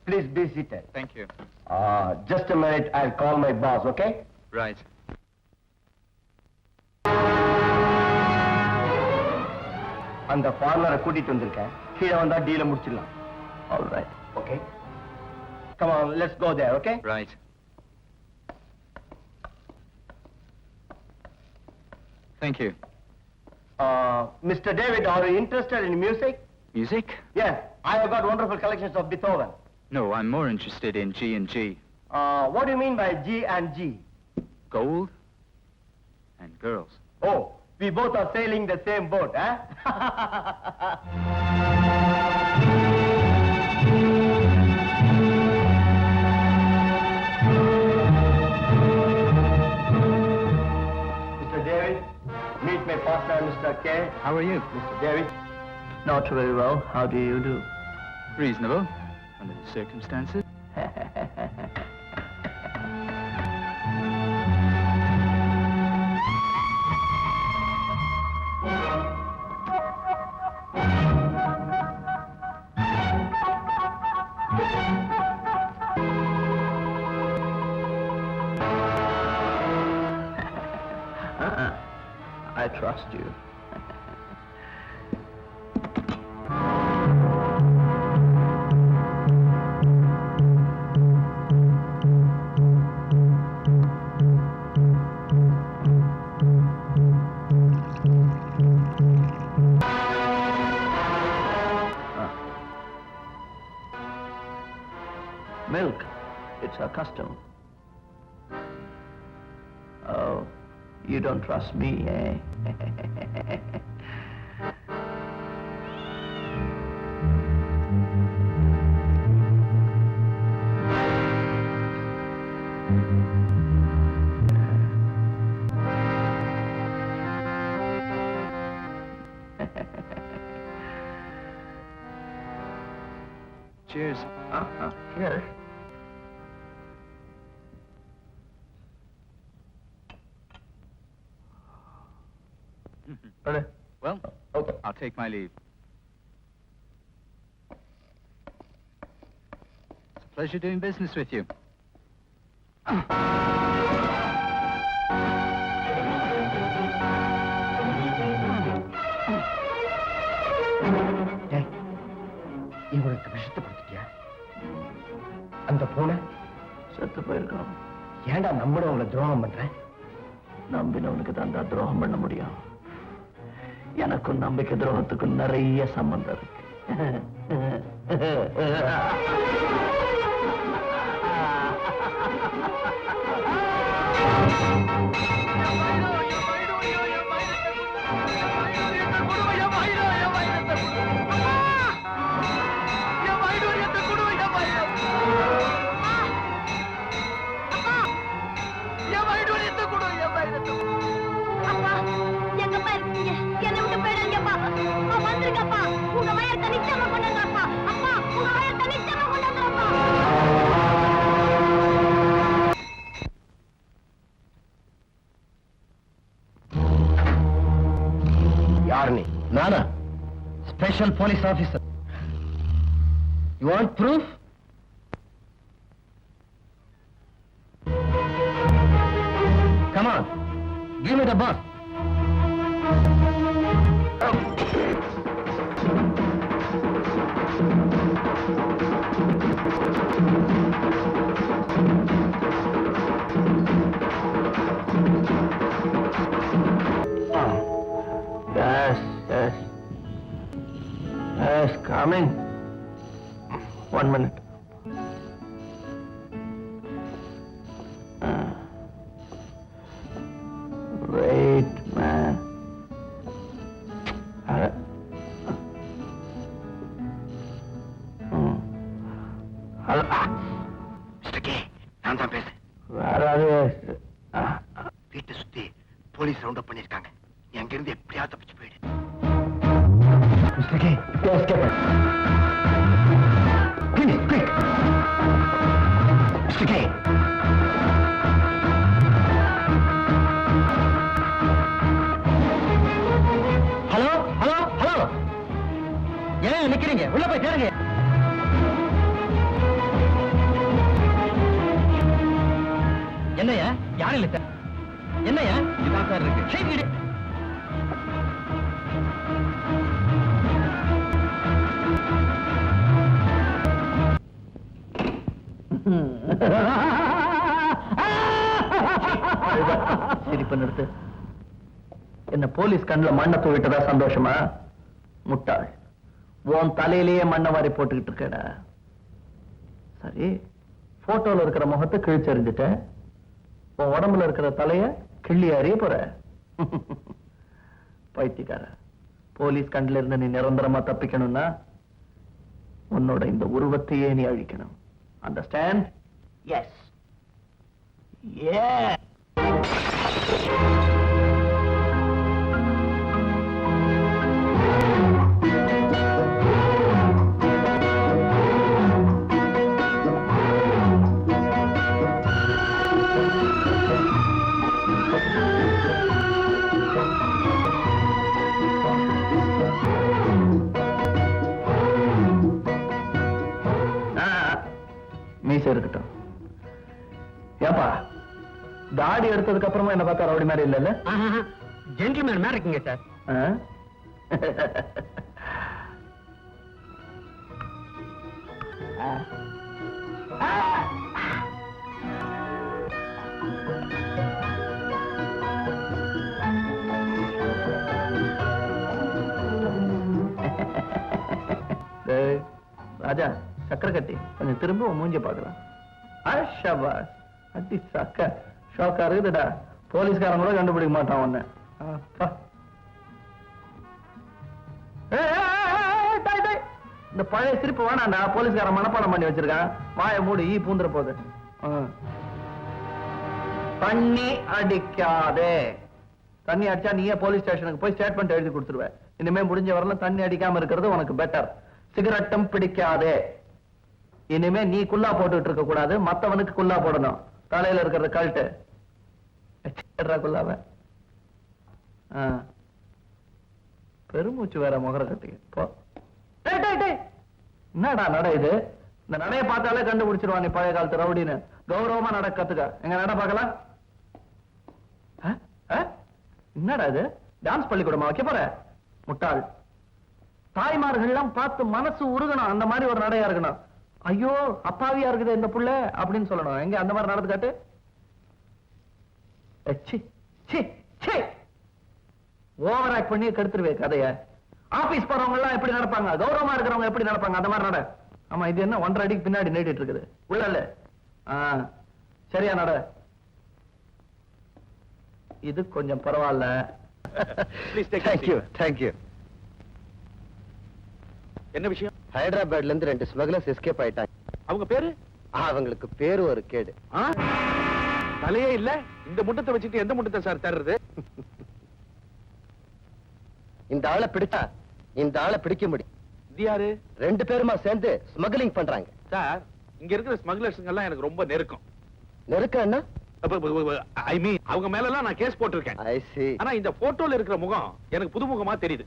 Please be seated. Thank you. Just a minute, I'll call my boss, okay? Right. அந்த ஃபார்மரை கூட்டிட்டு வந்திருக்கேன். கீழே வந்தா டீல முடிச்சிடலாம். All right. Okay. Come on, let's go there, okay? Right. Thank you. Mr. David, are you interested in music? Music? Yes, I have got wonderful collections of Beethoven. No, I'm more interested in G and G. What do you mean by G and G? Gold and girls. Oh, we both are sailing the same boat, eh? Mr. David, meet my partner, Mr. K. How are you? Mr. David. Not very well. How do you do? Reasonable, under the circumstances. I trust you. Milk. It's a custom. Oh, you don't trust me, eh? Cheers. Here. Well, Okay. I'll take my leave. It's a pleasure doing business with you. டேய், இவனுக்கு விஷத்தை கொடுத்துட்டியா? அந்த பூனை செத்து போயிருக்கோம். ஏன்டா நம்பினவங்களை துரோகம் பண்ற? நம்பினவனுக்கு தான் துரோகம் பண்ண முடியும். எனக்கும் நம்பிக்கை துரோகத்துக்கும் நிறைய சம்பந்தம் இருக்கு. யார் நீ? நானா? Special police officer. You want proof? Come on, give me the bus. Yes, coming. 1 minute. Wait, man. Hello. Mr. K, நான் தான் பேசுறேன். வேறாவது வீட்டை சுத்தி போலீஸ் ரவுண்ட் அப் பண்ணிருக்காங்க. நீ அங்கிருந்து எப்படியாவது தப்பிச்சு போயிடு. Mr. K, escape. Please, quick. Mr. K. Hello, hello, hello. ஏன் நிக்கிறீங்க? உள்ள போய் தேடுங்க. என்னையா யாரும் இல்ல சார். என்னையா இதான் சார் இருக்கு. சரி, விடு. சிரிப்பு நிறுத்து. என்ன போலீஸ் கண்ணுல மண்ணை தூவிட்டதா சந்தோஷமா? முட்டாள், உன் தலையிலேயே மண்ணை வாரி போட்டுக்கிட்டு இருக்கடா. சரி, போட்டோல இருக்கிற முகத்தை கிழிச்சறிஞ்சிட்ட, உன் உடம்புல இருக்கிற தலைய கிள்ளி அறிய போற. பைத்தியக்கார, போலீஸ் கண்ணுல இருந்து நீ நிரந்தரமா தப்பிக்கணும்னா உன்னோட இந்த உருவத்தையே நீ அழிக்கணும். அண்டர்ஸ்டாண்ட்? எஸ். மீசை இருக்கட்டும். ஏப்பா, தாடி எடுத்ததுக்கு அப்புறமா என்ன பார்த்தா ரவுடி மாதிரி இல்ல? ஜென்டில்மேன் மாதிரி இருக்கீங்க சார். ராஜா, சக்கரை கட்டி கொஞ்சம் திரும்ப மூஞ்ச பாக்கலாம். அடி சக்க ஷோக்கா இருக்குதுடா. போலீஸ்காரன் கூட கண்டுபிடிக்க மாட்டான் உன்ன. இந்த பழைய சிரிப்பு வேணாண்டா. போலீஸ்காரன் மனப்பாடம் பண்ணி வச்சிருக்கான். வாயை மூடி, ஈ பூந்துற போது. தண்ணி அடிக்காதே. தண்ணி அடிச்சா நீயே போலீஸ் ஸ்டேஷனுக்கு போய் ஸ்டேட்மெண்ட் எழுதி கொடுத்துருவேன். இனிமே முடிஞ்ச வரலாம் தண்ணி அடிக்காம இருக்கிறது உனக்கு பெட்டர். சிகரெட்டும் பிடிக்காதே. இனிமே நீ குல்லா போட்டுட்டு இருக்க கூடாது, மத்தவனுக்கு குல்லா போடணும். தலையில இருக்கிறத கழட்டு. குல்லாவ பெருமூச்சு வேற முகர கட்டி போ. என்னடா நட இது? இந்த நடைய பார்த்தாலே கண்டுபிடிச்சிருவான் நீ பழைய காலத்து ரவுடின்னு. கௌரவமா நட கத்துக்க. எங்க நட பார்க்கலாம். என்னடா இது? டான்ஸ் பள்ளிக்கூடமா வைக்க போற? முட்டாள். தாய்மார்கள்லாம் பார்த்து மனசு உருகணும். அந்த மாதிரி ஒரு நடையா இருக்கணும். ஐயோ அப்பாவியா இருக்குது இந்த புள்ள அப்படின்னு சொல்லணும். எங்க அந்த மாதிரி நடந்து காட்டு. ஓவர் ஆக்ட் பண்ணி கெடுத்துருவே கதைய. ஆபீஸ் போறவங்க எல்லாம் எப்படி நடப்பாங்க, கௌரவமா இருக்கிறவங்க எப்படி நடப்பாங்க, அந்த மாதிரி நட. ஆமா, இது என்ன 1.5 அடிக்கு பின்னாடி நீட்டிட்டு இருக்குது உள்ள இல்ல? சரியா நட. இது கொஞ்சம் பரவாயில்ல. தேங்க்யூ. என்ன விஷயம்? ஹைதராபாத்ல இருந்து 2 ஸ்மக்லர்ஸ் எஸ்கேப் ஆயிட்டாங்க. அவங்க பேரு? அவங்களுக்கு பேரு ஒரு கேடு. தலையே இல்ல. இந்த முட்டத்தை வச்சுட்டு எந்த முட்டத்தை சார் தர்றது? இந்த ஆளை பிடிச்சா இந்த ஆளை பிடிக்க முடியும். இது யாரு? 2 பேருமா சேர்ந்து ஸ்மக்லிங் பண்றாங்க. சார், இங்க இருக்கிற ஸ்மக்லர்ஸ்ங்க எல்லாம் எனக்கு ரொம்ப நெருக்கம். நெருக்கம்னா? ஐ மீன், அவங்க மேல எல்லாம் நான் கேஸ் போட்டிருக்கேன். ஐ see. ஆனா இந்த போட்டோல இருக்கிற முகம் எனக்கு புதுமுகமா தெரியுது.